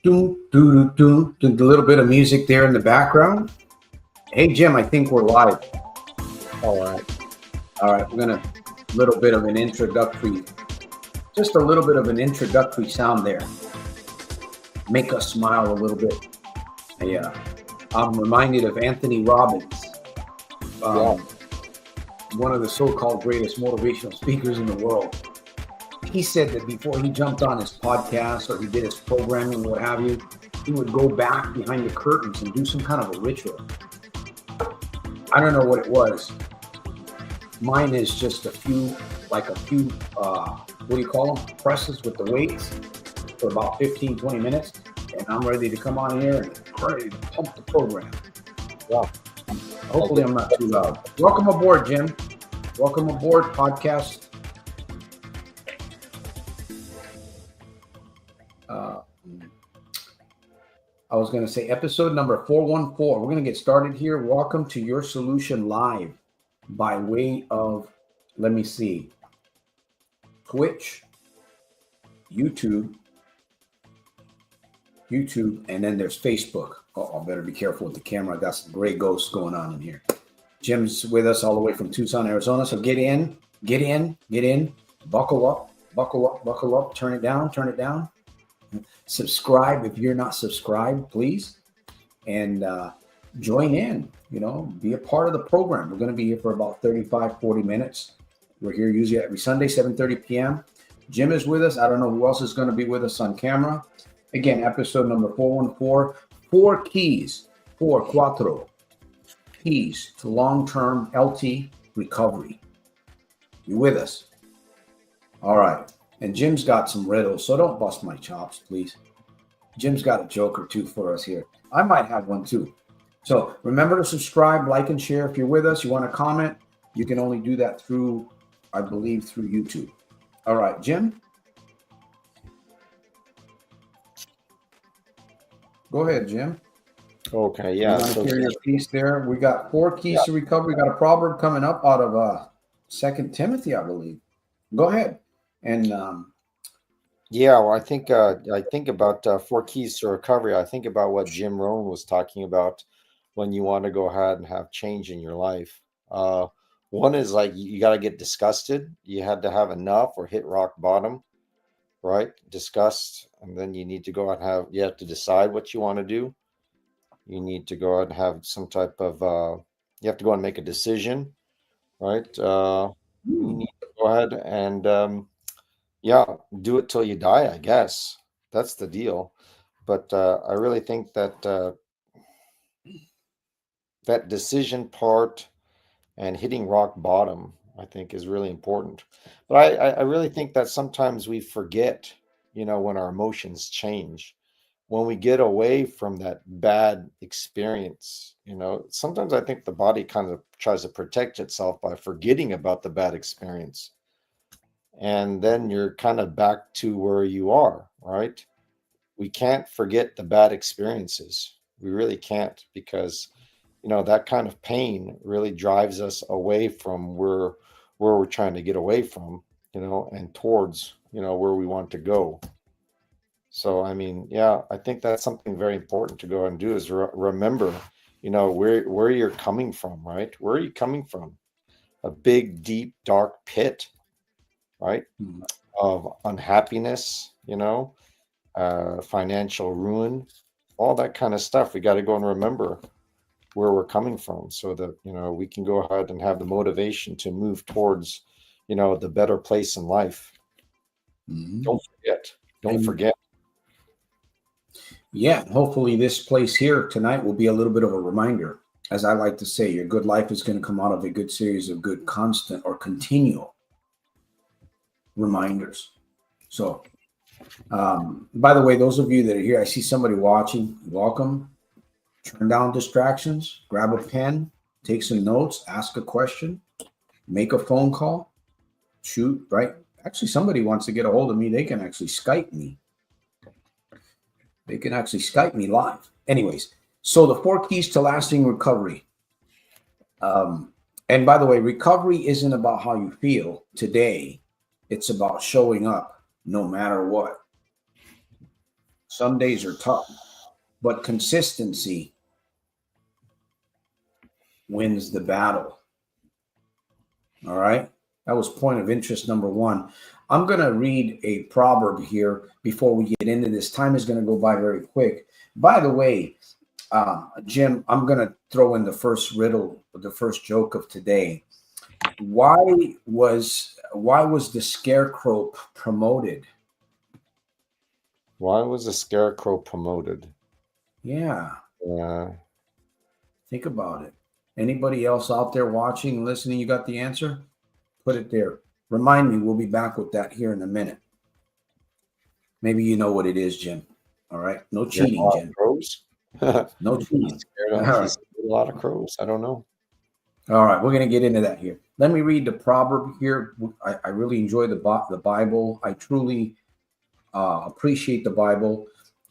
A little bit of music there in the background. Hey, Jim, I think we're live. All right. We're going to a little bit of an introductory, just a little bit of an introductory sound there. Make us smile a little bit. Yeah. I'm reminded of Anthony Robbins, one of the so-called greatest motivational speakers in the world. He said that before he jumped on his podcast or he did his programming, what have you, he would go back behind the curtains and do some kind of a ritual. I don't know what it was. Mine is just a few, what do you call them? Presses with the weights for about 15, 20 minutes. And I'm ready to come on here and ready to pump the program. Yeah. Hopefully I'm not too loud. Welcome aboard, Jim. Welcome aboard, podcast. I was going to say episode number 414. We're going to get started here. Welcome to Your Solution Live by way of, let me see, Twitch, YouTube, and then there's Facebook. Oh, I better be careful with the camera. I got some gray ghosts going on in here. Jim's with us all the way from Tucson, Arizona. So get in, buckle up, turn it down. Subscribe if you're not subscribed, please. And join in, be a part of the program. We're going to be here for about 35, 40 minutes. We're here usually every Sunday, 7:30 p.m. Jim is with us. I don't know who else is going to be with us on camera. Again, episode number 414, cuatro keys to long-term LT recovery. You with us? All right. And Jim's got some riddles, so don't bust my chops, please. Jim's got a joke or two for us here. I might have one too. So remember to subscribe, like, and share. If you're with us, you want to comment, you can only do that through, I believe, through YouTube. All right, Jim? Go ahead, Jim. Okay, yeah. You want to hear your piece there? We got 4 keys to recovery. We got a proverb coming up out of 2 Timothy, I believe. Go ahead. And well, I think about 4 keys to recovery. I think about what Jim Rohn was talking about when you want to go ahead and have change in your life. One is like you got to get disgusted. You had to have enough or hit rock bottom, right? Disgust, and then you need to go out and you have to decide what you want to do. You need to go out and have some type of you have to go and make a decision, right? You need to go ahead and do it till you die, I guess. That's the deal. But I really think that that decision part and hitting rock bottom, I think, is really important. But I really think that sometimes we forget, when our emotions change. When we get away from that bad experience, sometimes I think the body kind of tries to protect itself by forgetting about the bad experience. And then you're kind of back to where you are, right? We can't forget the bad experiences. We really can't, because, that kind of pain really drives us away from where we're trying to get away from, and towards, where we want to go. So, I think that's something very important to go and do is remember, where you're coming from, right? Where are you coming from? A big, deep, dark pit, right? Of unhappiness, financial ruin, all that kind of stuff. We got to go and remember where we're coming from so that, we can go ahead and have the motivation to move towards, the better place in life. Mm-hmm. Don't forget. Yeah, hopefully this place here tonight will be a little bit of a reminder. As I like to say, your good life is going to come out of a good series of good constant or continual reminders. So, by the way, those of you that are here, I see somebody watching. Welcome. Turn down distractions. Grab a pen. Take some notes. Ask a question. Make a phone call. Shoot, right? Actually, somebody wants to get a hold of me. They can actually Skype me. They can actually Skype me live. Anyways, so the 4 keys to lasting recovery. And by the way, recovery isn't about how you feel today. It's about showing up no matter what. Some days are tough, but consistency wins the battle. All right. That was point of interest number one. I'm going to read a proverb here before we get into this. Time is going to go by very quick. By the way, Jim, I'm going to throw in the first riddle, the first joke of today. Why was the scarecrow promoted? Why was the scarecrow promoted? Yeah. Yeah. Think about it. Anybody else out there watching, listening, you got the answer? Put it there. Remind me, we'll be back with that here in a minute. Maybe you know what it is, Jim. All right. No cheating, Jim. Crows? No cheating. All right. A lot of crows. I don't know. All right. We're going to get into that here. Let me read the proverb here. I really enjoy the Bible. I truly appreciate the Bible.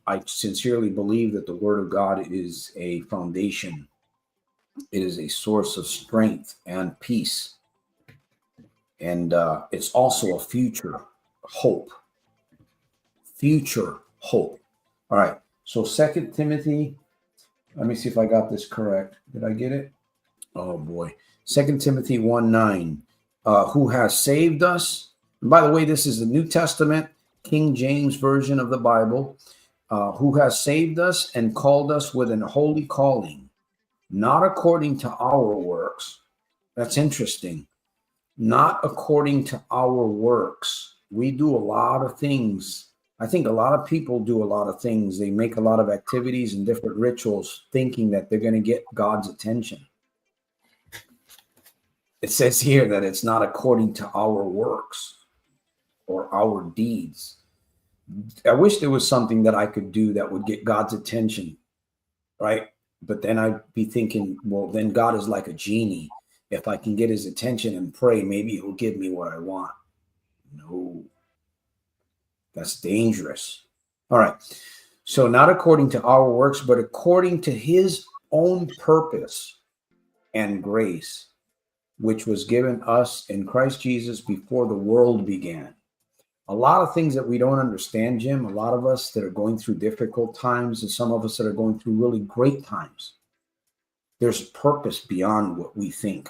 I sincerely believe that the Word of God is a foundation. It is a source of strength and peace. And it's also a future hope. Future hope. All right. So 2 Timothy, let me see if I got this correct. Did I get it? Oh, boy. 2 Timothy 1:9, who has saved us. And by the way, this is the New Testament, King James Version of the Bible, who has saved us and called us with an holy calling, not according to our works. That's interesting. Not according to our works. We do a lot of things. I think a lot of people do a lot of things. They make a lot of activities and different rituals thinking that they're going to get God's attention. It says here that it's not according to our works or our deeds. I wish there was something that I could do that would get God's attention, right? But then I'd be thinking, well, then God is like a genie. If I can get his attention and pray, maybe he'll give me what I want. No, that's dangerous. All right. So not according to our works, but according to his own purpose and grace, which was given us in Christ Jesus before the world began. A lot of things that we don't understand, Jim, a lot of us that are going through difficult times and some of us that are going through really great times, there's purpose beyond what we think.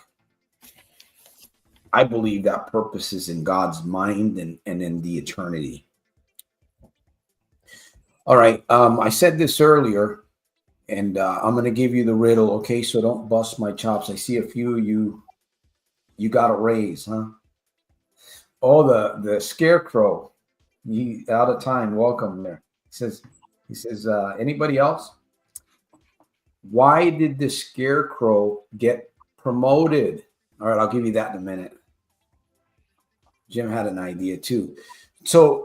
I believe that purpose is in God's mind and in the eternity. All right. I said this earlier, and I'm going to give you the riddle, okay? So don't bust my chops. I see a few of you got a raise, huh? Oh, the scarecrow. You out of time. Welcome there. He says, anybody else? Why did the scarecrow get promoted? All right, I'll give you that in a minute. Jim had an idea too. So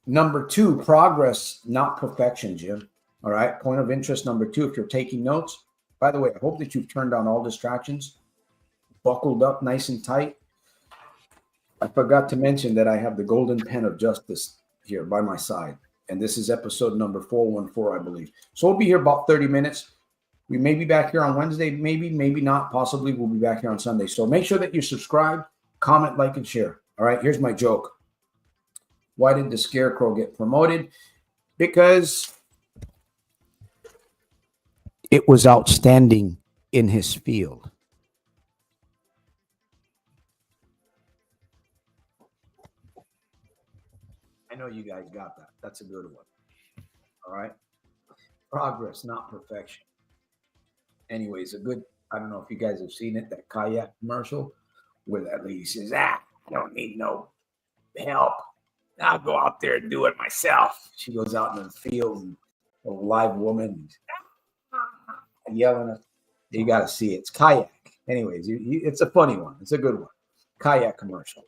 number 2, progress, not perfection, Jim. All right. Point of interest number 2, if you're taking notes. By the way, I hope that you've turned down all distractions, buckled up nice and tight. I forgot to mention that I have the golden pen of justice here by my side. And this is episode number 414, I believe. So we'll be here about 30 minutes. We may be back here on Wednesday, maybe not. Possibly we'll be back here on Sunday. So make sure that you subscribe, comment, like, and share. All right, here's my joke. Why did the scarecrow get promoted? Because it was outstanding in his field. I know you guys got that. That's a good one. All right. Progress, not perfection. Anyways, I don't know if you guys have seen it, that kayak commercial where that lady says, I don't need no help. I'll go out there and do it myself. She goes out in the field and a live woman and yelling at, you got to see it. It's kayak. Anyways, it's a funny one. It's a good one. Kayak commercial.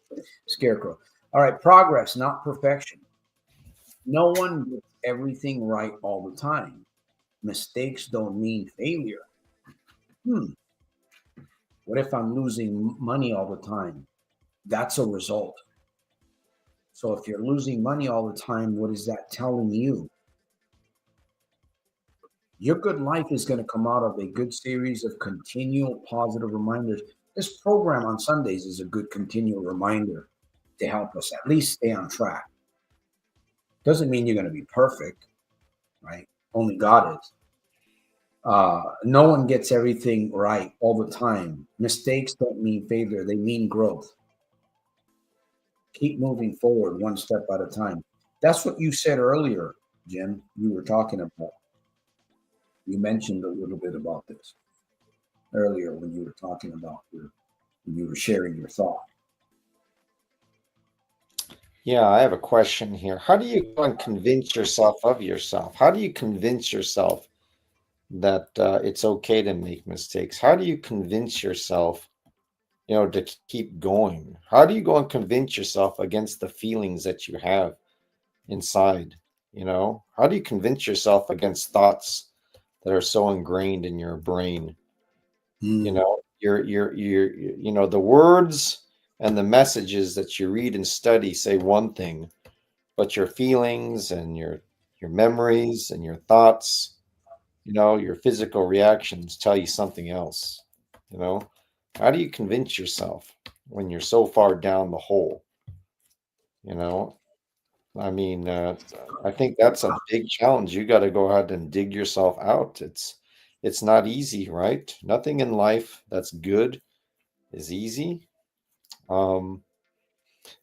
Scarecrow. All right. Progress, not perfection. No one gets everything right all the time. Mistakes don't mean failure. What if I'm losing money all the time? That's a result. So if you're losing money all the time, what is that telling you? Your good life is going to come out of a good series of continual positive reminders. This program on Sundays is a good continual reminder to help us at least stay on track. Doesn't mean you're going to be perfect, right? Only God is. No one gets everything right all the time. Mistakes don't mean failure, they mean growth. Keep moving forward one step at a time. That's what you said earlier, Jim. You were talking about. You mentioned a little bit about this earlier when you were talking about when you were sharing your thought. Yeah, I have a question here. How do you go and convince yourself of yourself? How do you convince yourself that it's okay to make mistakes? How do you convince yourself, to keep going? How do you go and convince yourself against the feelings that you have inside? How do you convince yourself against thoughts that are so ingrained in your brain? Mm. The words and the messages that you read and study say one thing, but your feelings and your memories and your thoughts, your physical reactions tell you something else. you know how do you convince yourself when you're so far down the hole? you know I mean, I think that's a big challenge. You got to go ahead and dig yourself out. It's not easy, right? Nothing in life that's good is easy. um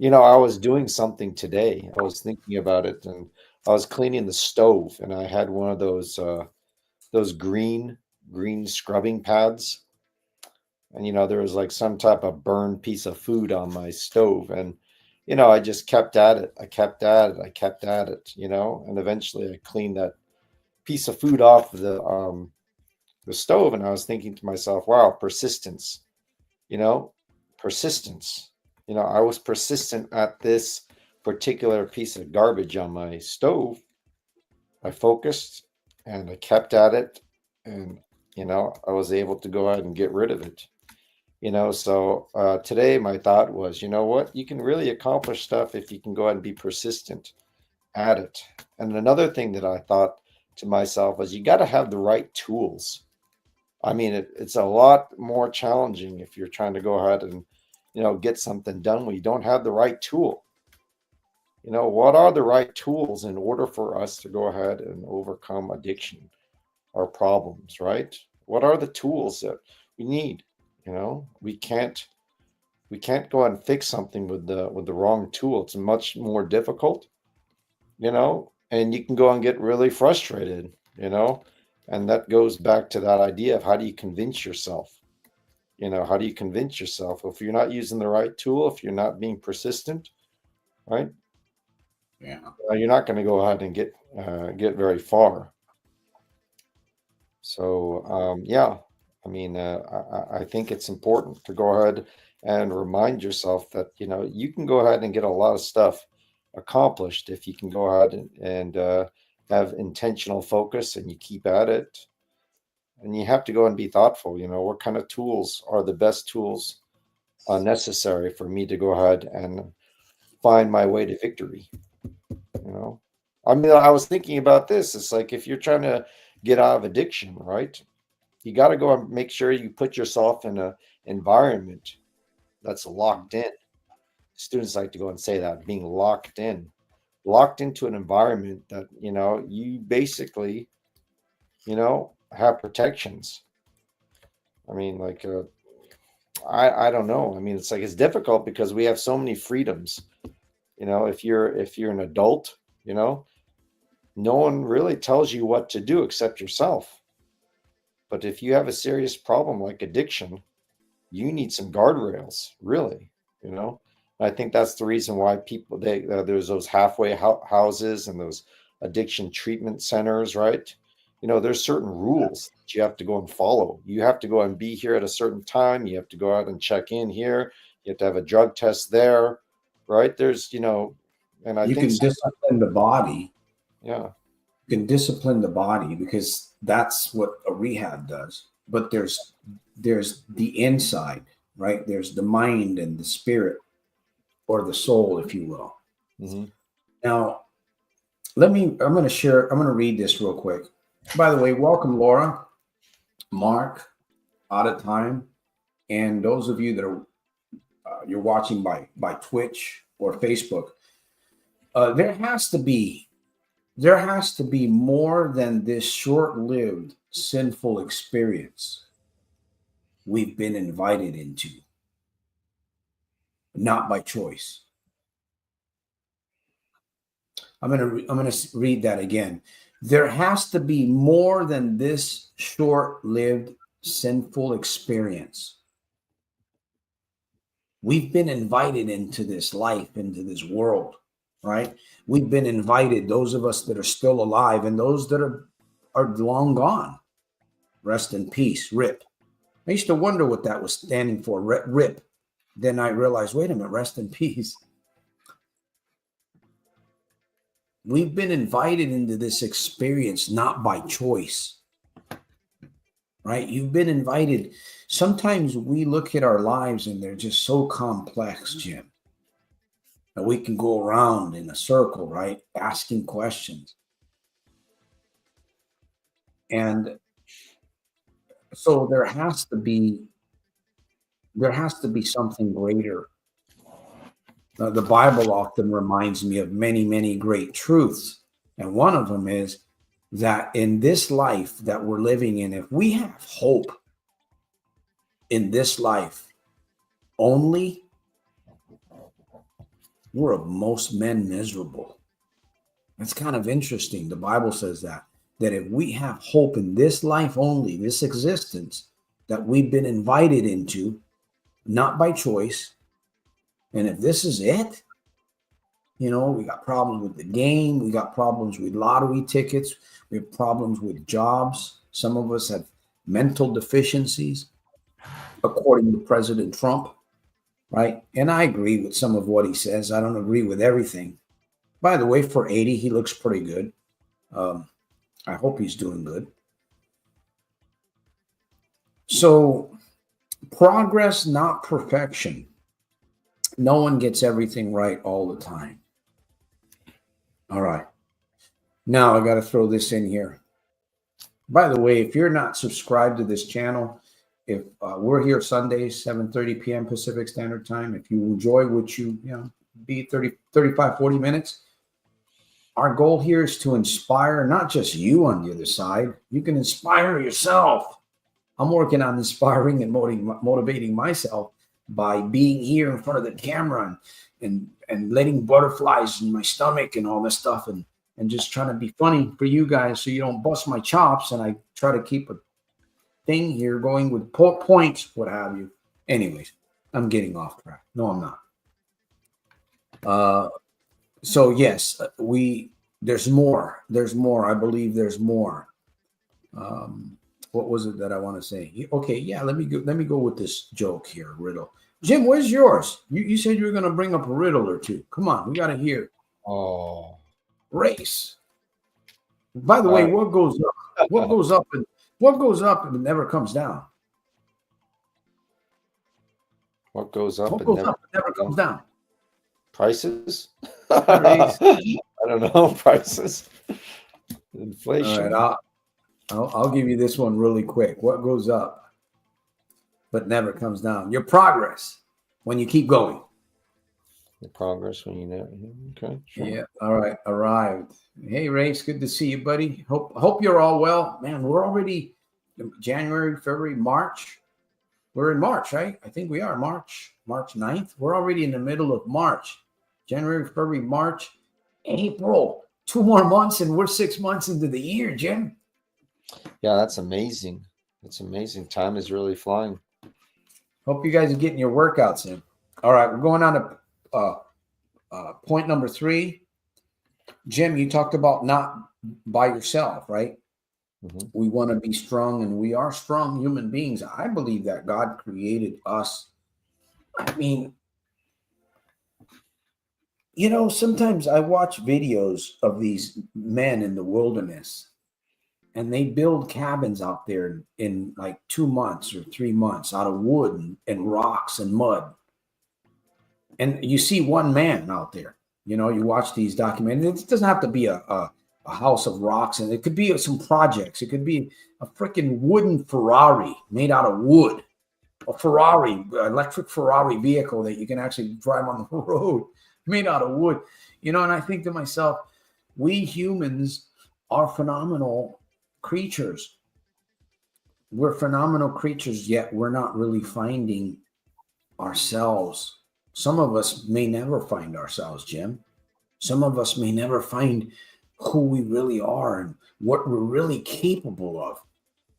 I was doing something today. I was thinking about it, and I was cleaning the stove, and I had one of those green scrubbing pads. And there was like some type of burned piece of food on my stove, and I just kept at it. I kept at it, and eventually I cleaned that piece of food off the stove. And I was thinking to myself, wow, persistence. you know Persistence. I was persistent at this particular piece of garbage on my stove. I focused and I kept at it, and I was able to go ahead and get rid of it. So today my thought was, you know what, you can really accomplish stuff if you can go ahead and be persistent at it. And another thing that I thought to myself was, you got to have the right tools. I mean, it's a lot more challenging if you're trying to go ahead and get something done when you don't have the right tool. What are the right tools in order for us to go ahead and overcome addiction or problems, right? What are the tools that we need? We can't go and fix something with the wrong tool. It's much more difficult, and you can go and get really frustrated, and that goes back to that idea of how do you convince yourself? How do you convince yourself if you're not using the right tool, if you're not being persistent, right? Yeah. You're not going to go ahead and get very far. So yeah, I mean, I think it's important to go ahead and remind yourself that you can go ahead and get a lot of stuff accomplished if you can go ahead and have intentional focus and you keep at it. And you have to go and be thoughtful. What kind of tools are the best tools necessary for me to go ahead and find my way to victory? You know, I mean, I was thinking about this. It's like if you're trying to get out of addiction, right? You got to go and make sure you put yourself in a environment that's locked in. Students like to go and say that, being locked into an environment that you basically have protections. I mean, like I don't know. I mean, it's like it's difficult because we have so many freedoms. If you're an adult, no one really tells you what to do except yourself. But if you have a serious problem like addiction, you need some guardrails, really. You know, I think that's the reason why people there's those halfway houses and those addiction treatment centers, right? There's certain rules that you have to go and follow. You have to go and be here at a certain time. You have to go out and check in here. You have to have a drug test there, right? And I You think, can discipline the body. yeah, You can discipline the body because that's what a rehab does. But there's the inside, right? There's the mind and the spirit, or the soul, if you will. hmm Now, I'm going to share, I'm going to read this real quick. By the way, welcome, Laura, Mark, Out of Time, and those of you that are you're watching by Twitch or Facebook. There has to be There has to be more than this short-lived sinful experience we've been invited into, not by choice. I'm going to read that again. There has to be more than this short-lived sinful experience. We've been invited into this life, into this world, right? We've been invited, those of us that are still alive and those that are long gone. Rest in peace, RIP. I used to wonder what that was standing for, RIP. Then I realized, wait a minute, rest in peace. We've been invited into this experience not by choice, right? You've been invited. Sometimes we look at our lives and they're just so complex, Jim. And we can go around in a circle, right? Asking questions. And so there has to be something greater. The Bible often reminds me of many, many great truths. And one of them is that in this life that we're living in, if we have hope in this life only, we're of most men miserable. That's kind of interesting. The Bible says that if we have hope in this life only, this existence that we've been invited into, not by choice, and if this is it, we got problems with the game. We got problems with lottery tickets. We have problems with jobs. Some of us have mental deficiencies, according to President Trump, right? And I agree with some of what he says. I don't agree with everything. By the way, for 80, he looks pretty good. I hope he's doing good. So, progress, not perfection. No one gets everything right all the time. All right. Now I got to throw this in here. By the way, if you're not subscribed to this channel, if we're here Sundays, 7:30 p.m. Pacific Standard Time, if you enjoy what you be 35, 40 minutes, our goal here is to inspire not just you on the other side. You can inspire yourself. I'm working on inspiring and motivating myself by being here in front of the camera and letting butterflies in my stomach and all this stuff and just trying to be funny for you guys so you don't bust my chops. And I try to keep a thing here going with points, what have you. Anyways, I'm getting off track. No, I'm not. So yes, there's more. There's more. I believe there's more. What was it that I want to say? Okay, yeah, let me go with this joke here, riddle. Jim, where's yours? You said you were going to bring up a riddle or two. Come on, we got to hear. Oh, race. By the way, what goes up? What goes up and never comes down? What goes up? What goes up and never comes down? Prices? I don't know. Prices. Inflation. All right, I'll give you this one really quick. What goes up but never comes down? Your progress when you keep going. The progress when you know. Okay. Sure. Yeah. All right. Arrived. Hey, Race. Good to see you, buddy. Hope you're all well. Man, we're already January, February, March. We're in March, right? I think we are March 9th. We're already in the middle of March. January, February, March, April. 2 more months and we're 6 months into the year, Jim. Yeah, that's amazing. That's amazing. Time is really flying. Hope you guys are getting your workouts in. All right, we're going on to point number 3. Jim, you talked about not by yourself, right? Mm-hmm. We want to be strong, and we are strong human beings. I believe that God created us. I mean, sometimes I watch videos of these men in the wilderness, and they build cabins out there in like 2 months or 3 months out of wood and rocks and mud. And you see one man out there. You watch these documentaries. It doesn't have to be a house of rocks, and it could be some projects. It could be a freaking wooden Ferrari made out of wood, a Ferrari, electric Ferrari vehicle that you can actually drive on the road made out of wood. And I think to myself, We humans are phenomenal creatures. We're phenomenal creatures, yet we're not really finding ourselves. Some of us may never find ourselves, Jim. Some of us may never find who we really are and what we're really capable of,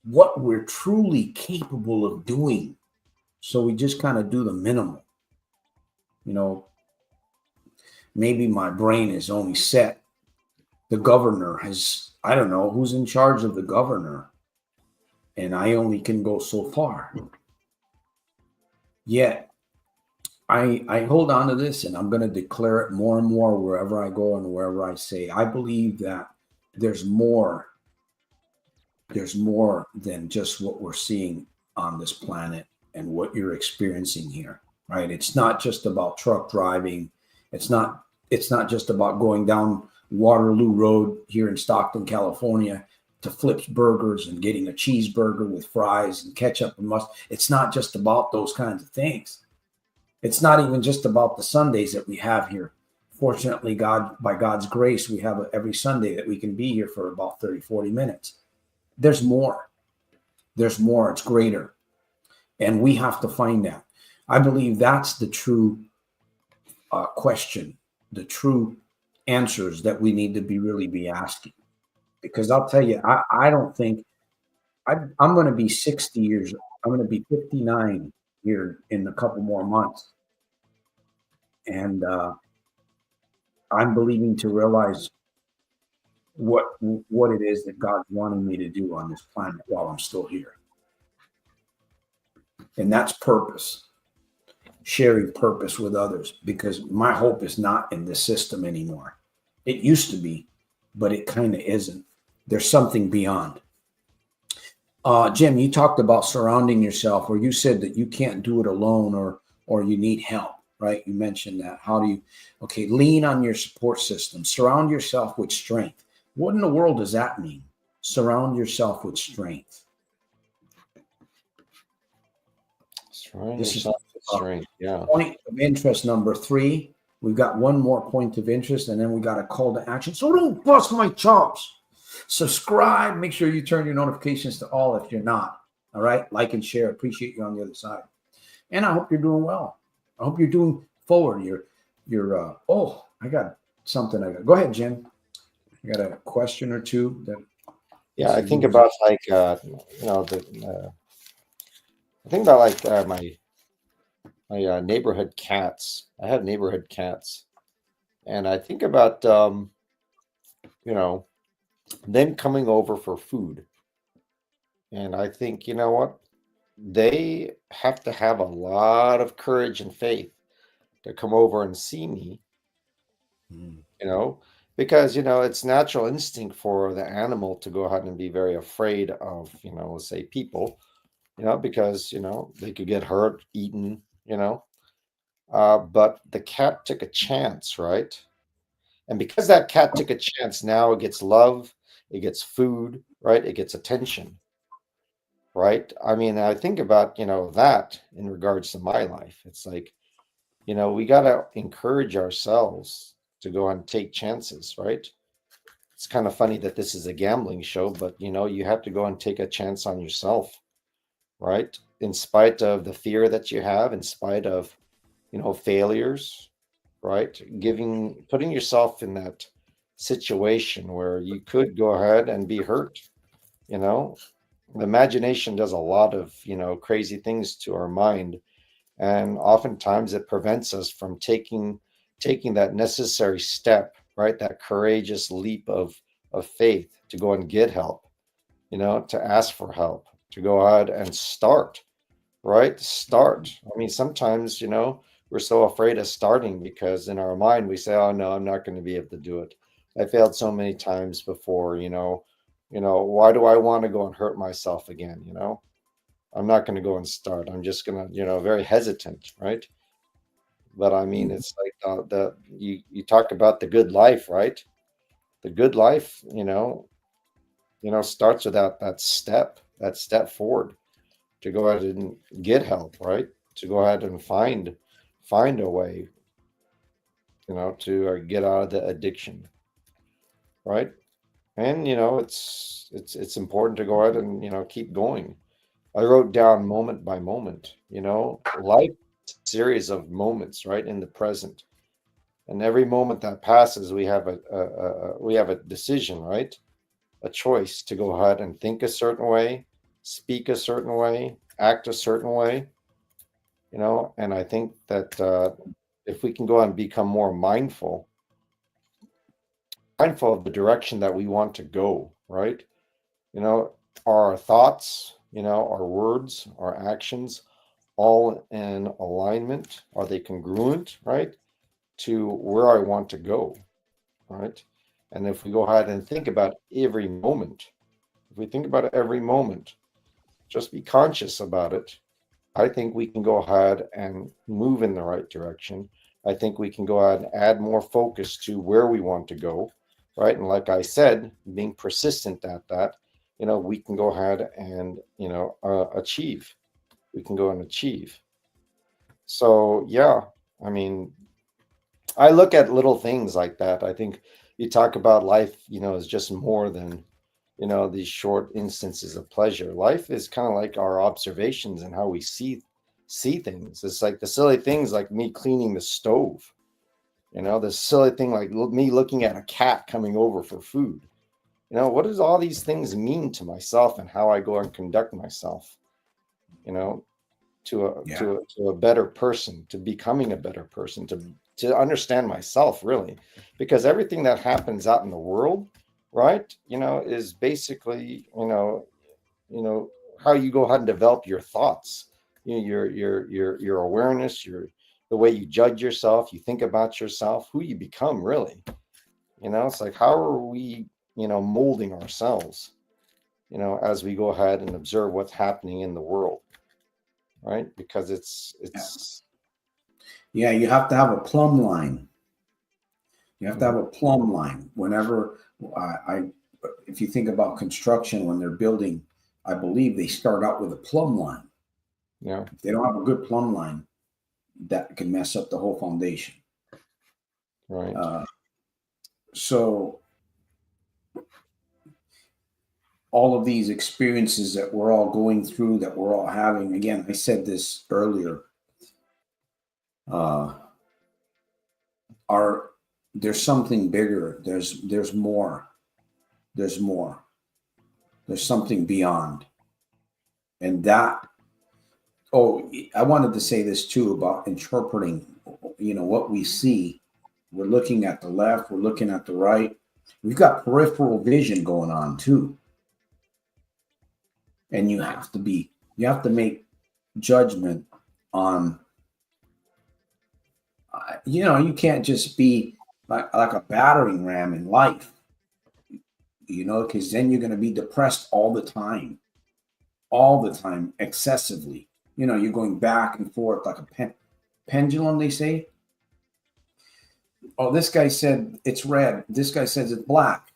what we're truly capable of doing. So we just kind of do the minimal. You know, maybe my brain is only set. The governor has, I don't know who's in charge of the governor, and I only can go so far. Yet I hold on to this, and I'm going to declare it more and more wherever I go and wherever I say. I believe that there's more. There's more than just what we're seeing on this planet and what you're experiencing here, right? It's not just about truck driving. It's not. It's not just about going down Waterloo Road here in Stockton, California, to Flip's Burgers and getting a cheeseburger with fries and ketchup and mustard. It's not just about those kinds of things. It's not even just about the Sundays that we have here. Fortunately, by God's grace, we have every Sunday that we can be here for about 30, 40 minutes. There's more. There's more. It's greater. And we have to find that. I believe that's the true question, the true answers that we need to really be asking. Because I'll tell you, I don't think I'm going to be 60 years. I'm going to be 59 here in a couple more months. And I'm believing to realize what it is that God's wanting me to do on this planet while I'm still here. And that's purpose, sharing purpose with others, because my hope is not in this system anymore. It used to be, but it kind of isn't. There's something beyond. Jim, you talked about surrounding yourself, or you said that you can't do it alone, or you need help, right? You mentioned that. How do you, okay, lean on your support system, surround yourself with strength. What in the world does that mean? Surround yourself with strength. Surround This is yourself with strength. Yeah. point of interest number 3. We've got one more point of interest, and then we got a call to action. So don't bust my chops. Subscribe. Make sure you turn your notifications to all if you're not. All right. Like and share. Appreciate you on the other side. And I hope you're doing well. I hope you're doing forward. I got something. Go ahead, Jim. I got a question or two that. Yeah. I think about like, I think about like my neighborhood cats. I have neighborhood cats, and I think about them coming over for food. And I think, you know what? They have to have a lot of courage and faith to come over and see me, Mm. because, it's natural instinct for the animal to go ahead and be very afraid of, let's say people, because, they could get hurt, eaten, but the cat took a chance, right? And because that cat took a chance, now it gets love, it gets food, right? It gets attention, right? I mean, I think about, that in regards to my life. It's like, we got to encourage ourselves to go and take chances, right? It's kind of funny that this is a gambling show, but, you have to go and take a chance on yourself, right? In spite of the fear that you have, in spite of, failures, right? Putting yourself in that situation where you could go ahead and be hurt, you know. The imagination does a lot of, crazy things to our mind, and oftentimes it prevents us from taking that necessary step, right? That courageous leap of faith to go and get help, to ask for help, to go ahead and start, right? Start. I mean, sometimes, we're so afraid of starting because in our mind we say, "Oh no, I'm not going to be able to do it. I failed so many times before, why do I want to go and hurt myself again, I'm not going to go and start. I'm just going to, very hesitant, right?" But I mean, it's like you talk about the good life, right? The good life, starts with that step forward to go ahead and get help, right? To go ahead and find a way, to get out of the addiction. right? And it's important to go ahead and keep going. I wrote down moment by moment. Life is a series of moments, right, in the present, and every moment that passes, we have a decision, right, a choice to go ahead and think a certain way, speak a certain way, act a certain way. And I think that if we can go and become more mindful of the direction that we want to go, right? You know, are our thoughts, our words, our actions all in alignment? Are they congruent, right, to where I want to go, right? And if we go ahead and think about every moment, if we think about every moment, just be conscious about it, I think we can go ahead and move in the right direction. I think we can go ahead and add more focus to where we want to go, right? And like I said, being persistent at that, we can go ahead and, achieve. We can go and achieve. So, yeah, I mean, I look at little things like that. I think you talk about life, is just more than, these short instances of pleasure. Life is kind of like our observations and how we see things. It's like the silly things like me cleaning the stove, the silly thing like me looking at a cat coming over for food. What does all these things mean to myself and how I go and conduct myself, you know, Yeah. to a better person, to becoming a better person, to understand myself really, because everything that happens out in the world, right, is basically, how you go ahead and develop your thoughts, your awareness, the way you judge yourself, you think about yourself, who you become really. It's like, how are we, molding ourselves, as we go ahead and observe what's happening in the world, right? Because it's Yeah, you have to have a plumb line. You have to have a plumb line. Whenever if you think about construction, when they're building, I believe they start out with a plumb line. yeah, If they don't have a good plumb line, that can mess up the whole foundation. right, So all of these experiences that we're all going through, that we're all having, again, I said this earlier, are there's something bigger. There's more. There's more. There's something beyond. And that, oh, I wanted to say this too about interpreting, what we see. We're looking at the left, we're looking at the right. We've got peripheral vision going on too. And you have to make judgment on, you can't just be like a battering ram in life, because then you're going to be depressed all the time, excessively. You're going back and forth like a pendulum, they say. Oh, this guy said it's red. This guy says it's black.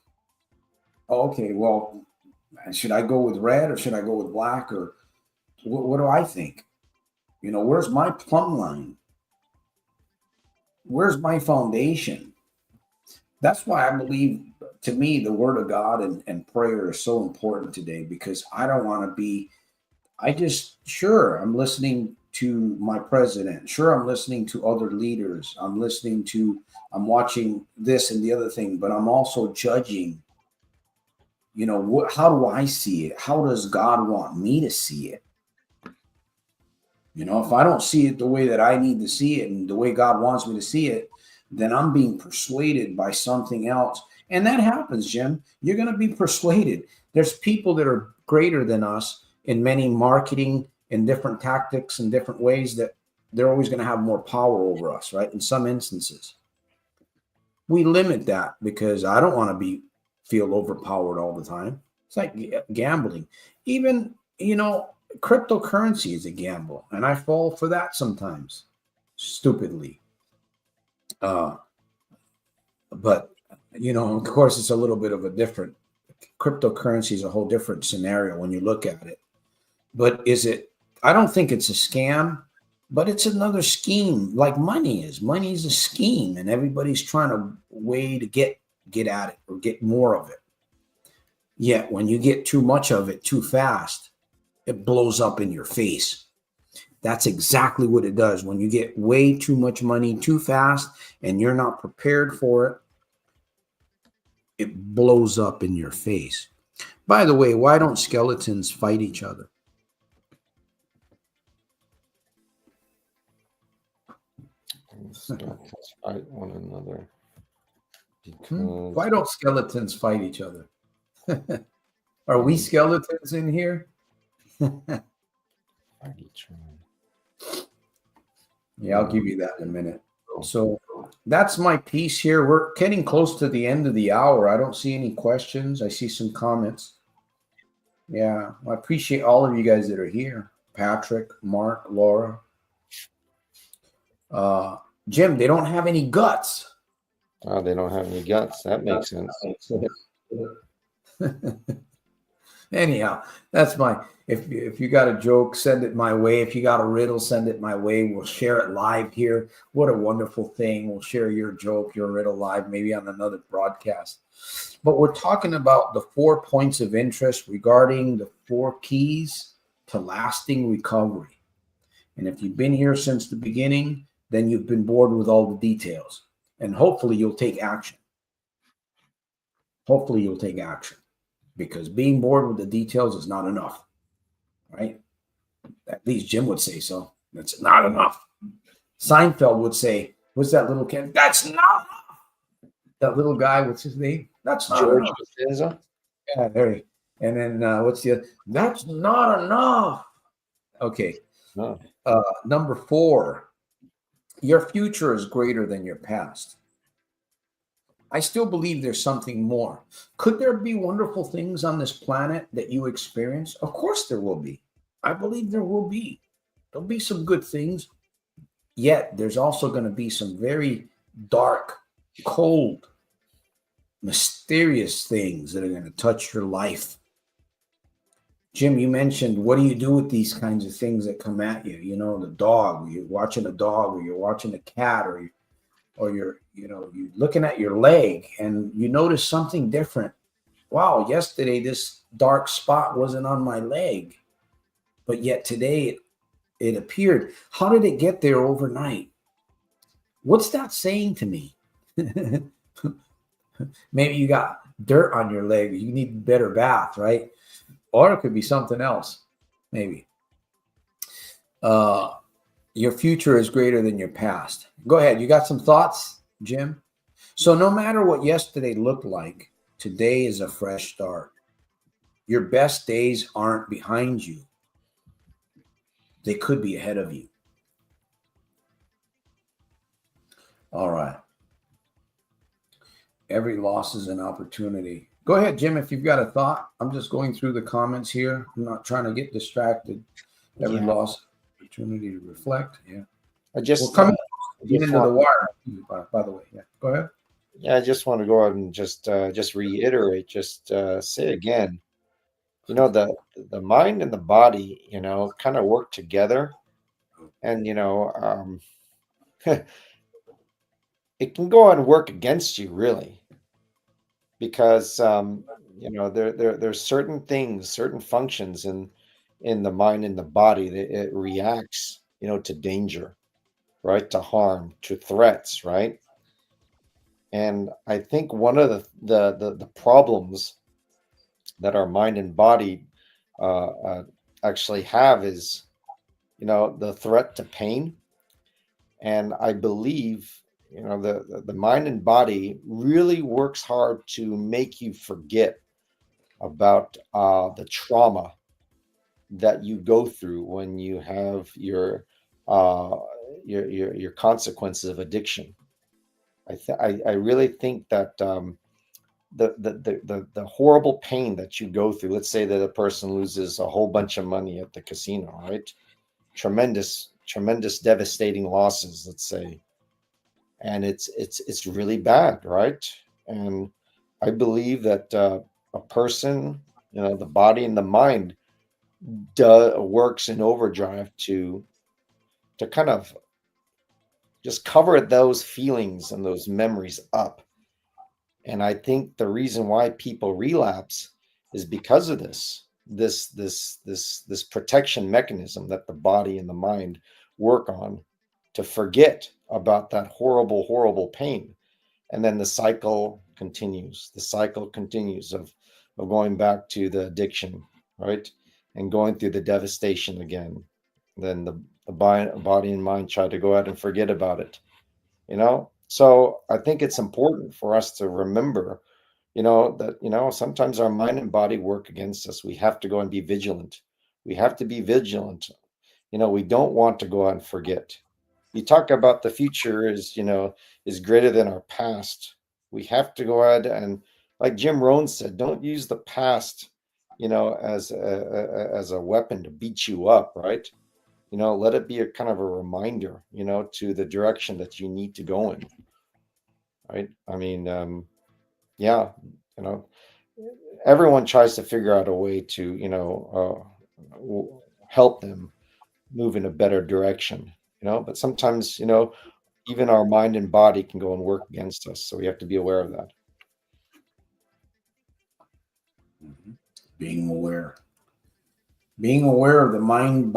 Oh, okay, well, should I go with red or should I go with black, or what do I think? Where's my plumb line? Where's my foundation? That's why I believe, to me, the word of God and prayer is so important today, because I don't want to be, sure, I'm listening to my president. Sure, I'm listening to other leaders. I'm watching this and the other thing, but I'm also judging, how do I see it? How does God want me to see it? If I don't see it the way that I need to see it and the way God wants me to see it, then I'm being persuaded by something else. And that happens, Jim. You're going to be persuaded. There's people that are greater than us in many marketing and different tactics and different ways, that they're always going to have more power over us, right? In some instances, we limit that because I don't want to feel overpowered all the time. It's like gambling. Even, cryptocurrency is a gamble, and I fall for that sometimes, stupidly. But of course, it's a little bit of a different. Cryptocurrency is a whole different scenario when you look at it. But is it? I don't think it's a scam, but it's another scheme, like money is. Money is a scheme, and everybody's trying to way to get get at it or get more of it. Yet when you get too much of it too fast, it blows up in your face. That's exactly what it does. When you get way too much money too fast and you're not prepared for it, it blows up in your face. By the way, why don't skeletons fight each other? Skeletons fight one another because Why don't skeletons fight each other? Are we skeletons in here? fight each other. Yeah, I'll give you that in a minute. So that's my piece here. We're getting close to the end of the hour. I don't see any questions. I see some comments. Yeah, I appreciate all of you guys that are here. Patrick, Mark, Laura. Jim, they don't have any guts. Oh, they don't have any guts. That makes sense. Anyhow, that's my. If you got a joke, send it my way. If you got a riddle, send it my way. We'll share it live here. What a wonderful thing. We'll share your joke, your riddle live, maybe on another broadcast. But we're talking about the 4 points of interest regarding the 4 keys to lasting recovery. And if you've been here since the beginning, then you've been bored with all the details. And hopefully you'll take action. Hopefully you'll take action. Because being bored with the details is not enough, right? At least Jim would say so. That's not enough. Seinfeld would say, what's that little kid? That's not enough. That little guy, what's his name? That's not George enough. Costanza? Yeah, there he. And then what's the other? That's not enough. Okay. No. Number 4, your future is greater than your past. I still believe there's something more. Could there be wonderful things on this planet that you experience? Of course there will be. I believe there will be. There'll be some good things. Yet there's also going to be some very dark, cold, mysterious things that are going to touch your life. Jim, you mentioned, what do you do with these kinds of things that come at you? You know, the dog, you're watching a dog, or you're watching a cat, or you're looking at your leg and you notice something different. Wow, yesterday this dark spot wasn't on my leg, but yet today it appeared. How did it get there overnight? What's that saying to me? Maybe you got dirt on your leg. You need a better bath, right? Or it could be something else, maybe. Your future is greater than your past. Go ahead. You got some thoughts, Jim? So no matter what yesterday looked like, today is a fresh start. Your best days aren't behind you. They could be ahead of you. All right. Every loss is an opportunity. Go ahead, Jim, if you've got a thought. I'm just going through the comments here. I'm not trying to get distracted. Every loss opportunity to reflect. Yeah. I just we're coming into the wire, by the way. Yeah. Go ahead. Yeah, I just want to go out and just reiterate, say again, the mind and the body, kind of work together, and it can go out and work against you, really, because there's certain things, certain functions in the mind and the body that it reacts, to danger, right, to harm, to threats, right. And I think one of the problems that our mind and body actually have is, the threat to pain. And I believe, the mind and body really works hard to make you forget about the trauma that you go through when you have your consequences of addiction. I really think that the horrible pain that you go through. Let's say that a person loses a whole bunch of money at the casino, right? Tremendous, devastating losses. Let's say, and it's really bad, right? And I believe that a person, the body and the mind, works in overdrive to kind of just cover those feelings and those memories up, And I think the reason why people relapse is because of this protection mechanism that the body and the mind work on to forget about that horrible pain. And then the cycle continues. The cycle continues of going back to the addiction, right? And going through the devastation again. Then the body and mind try to go out and forget about it, you know? So I think it's important for us to remember, that, sometimes our mind and body work against us. We have to go and be vigilant. We have to be vigilant. We don't want to go out and forget. You talk about the future is greater than our past. We have to go ahead and, like Jim Rohn said, don't use the past, as a weapon to beat you up, right? Let it be a kind of a reminder, to the direction that you need to go in, right? I mean, yeah, you know, everyone tries to figure out a way to, help them move in a better direction, but sometimes, even our mind and body can go and work against us. So we have to be aware of that. Being aware. Being aware of the mind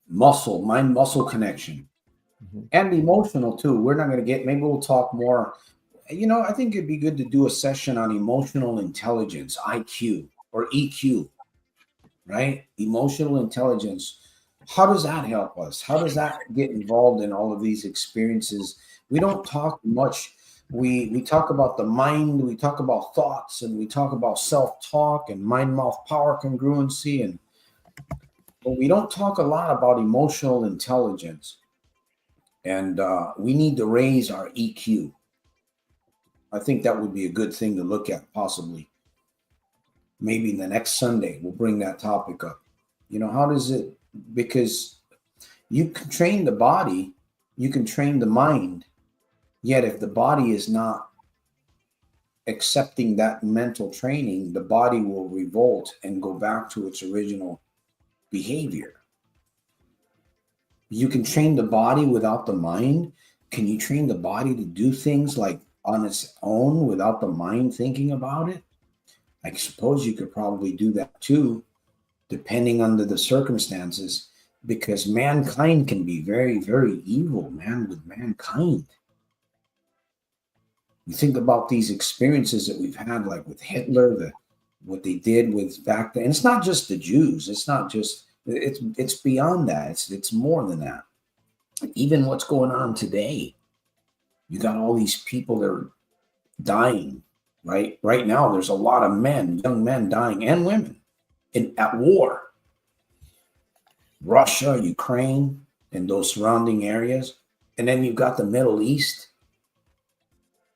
muscle connection, and emotional too. We're not going to get, maybe we'll talk more. I think it'd be good to do a session on emotional intelligence, IQ or EQ, right? Emotional intelligence. How does that help us? How does that get involved in all of these experiences? We don't talk much. We talk about the mind, we talk about thoughts, and we talk about self-talk and mind-mouth power congruency, but we don't talk a lot about emotional intelligence. And we need to raise our EQ. I think that would be a good thing to look at, possibly. Maybe the next Sunday, we'll bring that topic up. How does it, because you can train the body, you can train the mind, yet if the body is not accepting that mental training, the body will revolt and go back to its original behavior. You can train the body without the mind. Can you train the body to do things like on its own without the mind thinking about it? I suppose you could probably do that too, depending under the circumstances, because mankind can be very, very evil, man, with mankind. You think about these experiences that we've had, like with Hitler, what they did with back then. And it's not just the Jews. It's not just, it's beyond that. It's more than that. Even what's going on today, you got all these people that are dying, right? Right now, there's a lot of young men dying, and women at war. Russia, Ukraine, and those surrounding areas. And then you've got the Middle East,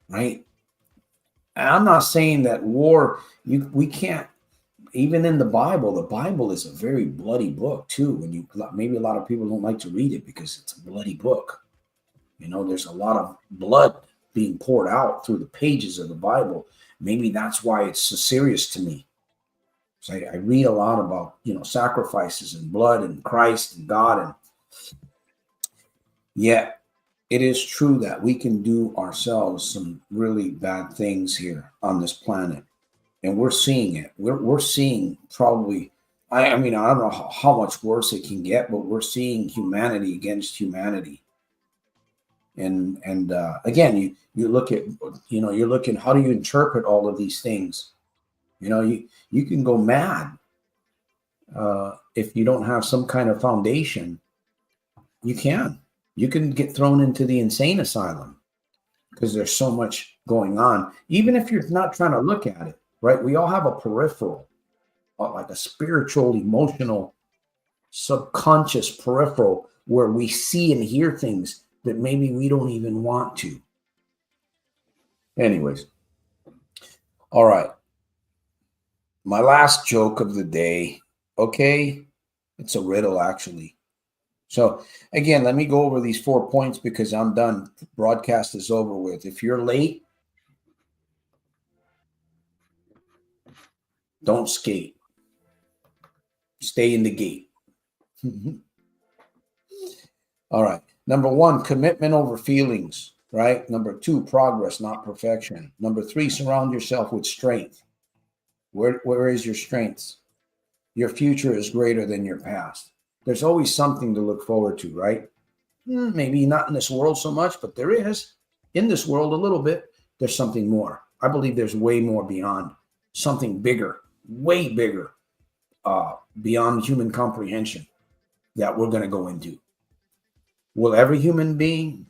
right? And I'm not saying that war, we can't, even in the Bible is a very bloody book too. Maybe a lot of people don't like to read it because it's a bloody book. There's a lot of blood being poured out through the pages of the Bible. Maybe that's why it's so serious to me. So I read a lot about, sacrifices and blood and Christ and God. And yet it is true that we can do ourselves some really bad things here on this planet. And we're seeing it. We're seeing probably, I mean, I don't know how much worse it can get, but we're seeing humanity against humanity. And again, you look at, you're looking, how do you interpret all of these things? You can go mad if you don't have some kind of foundation. You can get thrown into the insane asylum because there's so much going on, even if you're not trying to look at it, right? We all have a peripheral, like a spiritual, emotional, subconscious peripheral where we see and hear things that maybe we don't even want to. Anyways, all right. My last joke of the day, okay? It's a riddle, actually. So again, let me go over these 4 points because I'm done. Broadcast is over with. If you're late, don't skate. Stay in the gate. All right. Number 1, commitment over feelings. right? Number 2, progress, not perfection. Number 3, surround yourself with strength. Where is your strengths? Your future is greater than your past. There's always something to look forward to, right? Maybe not in this world so much, but there is. In this world a little bit, there's something more. I believe there's way more beyond, something bigger, way bigger, beyond human comprehension that we're going to go into. Will every human being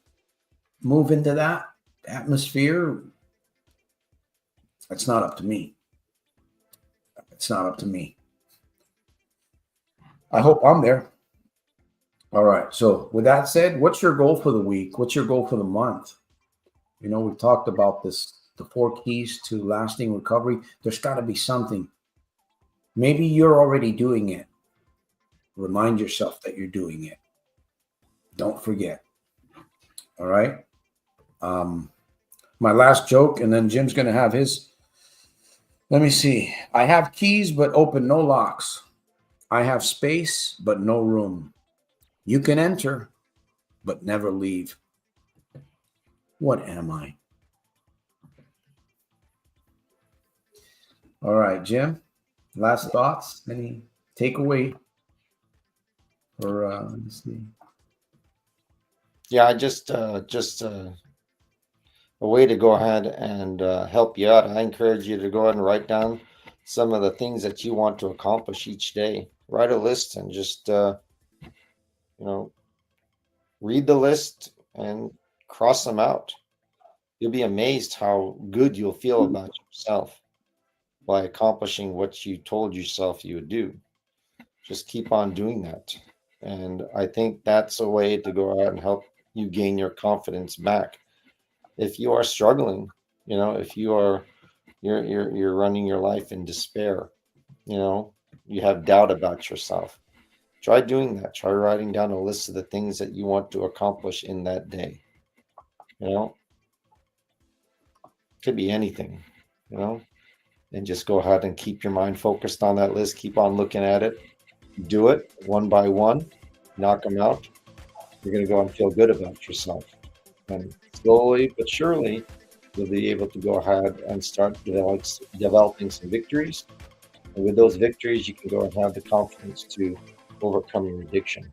move into that atmosphere? It's not up to me. It's not up to me. I hope I'm there. All right. So with that said, what's your goal for the week? What's your goal for the month? You know, we've talked about this, the 4 keys to lasting recovery. There's got to be something. Maybe you're already doing it. Remind yourself that you're doing it. Don't forget. All right. My last joke, and then Jim's going to have his. Let me see. I have keys, but open no locks. I have space, but no room. You can enter, but never leave. What am I? All right, Jim. Last thoughts? Any takeaway? Or let me see. Yeah, just a way to go ahead and help you out. I encourage you to go ahead and write down some of the things that you want to accomplish each day. Write a list and just read the list and cross them out. You'll be amazed how good you'll feel about yourself by accomplishing what you told yourself you would do. Just keep on doing that. And I think that's a way to go out and help you gain your confidence back. If you are struggling, if you're running your life in despair, you have doubt about yourself, try doing that. Try writing down a list of the things that you want to accomplish in that day. Could be anything, and just go ahead and keep your mind focused on that list. Keep on looking at it. Do it one by one. Knock them out. You're going to go and feel good about yourself. And slowly but surely, you'll be able to go ahead and start developing some victories. And with those victories, you can go and have the confidence to overcome your addiction.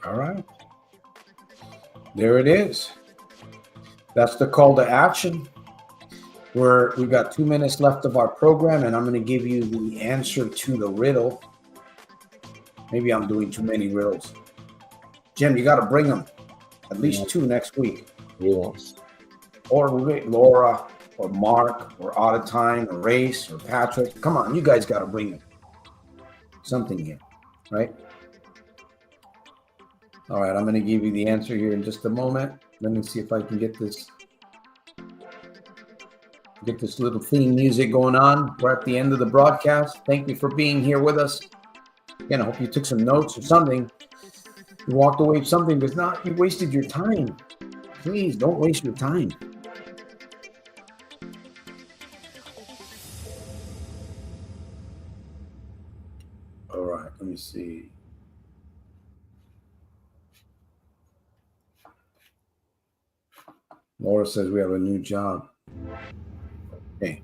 All right. There it is. That's the call to action. We've got 2 minutes left of our program, and I'm going to give you the answer to the riddle. Maybe I'm doing too many riddles. Jim, you got to bring them. At least 2 next week. Yes. Or Laura, or Mark, or Out of Time, or Race, or Patrick. Come on, you guys got to bring them. Something here, right? All right, I'm going to give you the answer here in just a moment. Let me see if I can get this little theme music going on. We're at the end of the broadcast. Thank you for being here with us. Again, I hope you took some notes or something. You walked away with something, but not you wasted your time. Please don't waste your time. All right, let me see. Laura says we have a new job. Okay.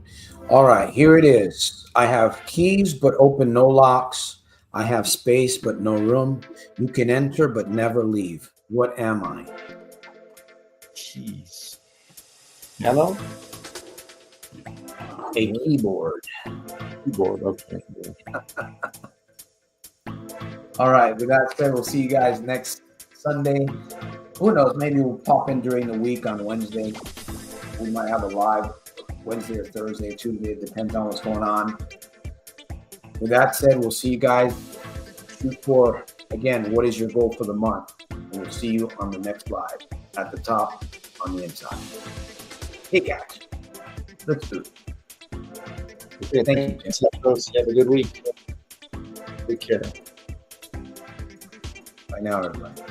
All right, here it is. I have keys, but open no locks. I have space, but no room. You can enter, but never leave. What am I? Keys. Hello? A keyboard. Keyboard, okay. All right, with that said, we'll see you guys next Sunday. Who knows? Maybe we'll pop in during the week on Wednesday. We might have a live Wednesday or Thursday or Tuesday. It depends on what's going on. With that said, we'll see you guys. Shoot for, again, what is your goal for the month? And we'll see you on the next live at the top on the inside. Hey, guys. Let's do it. Okay, Thank you. Have a good week. Take care. Bye now, everybody.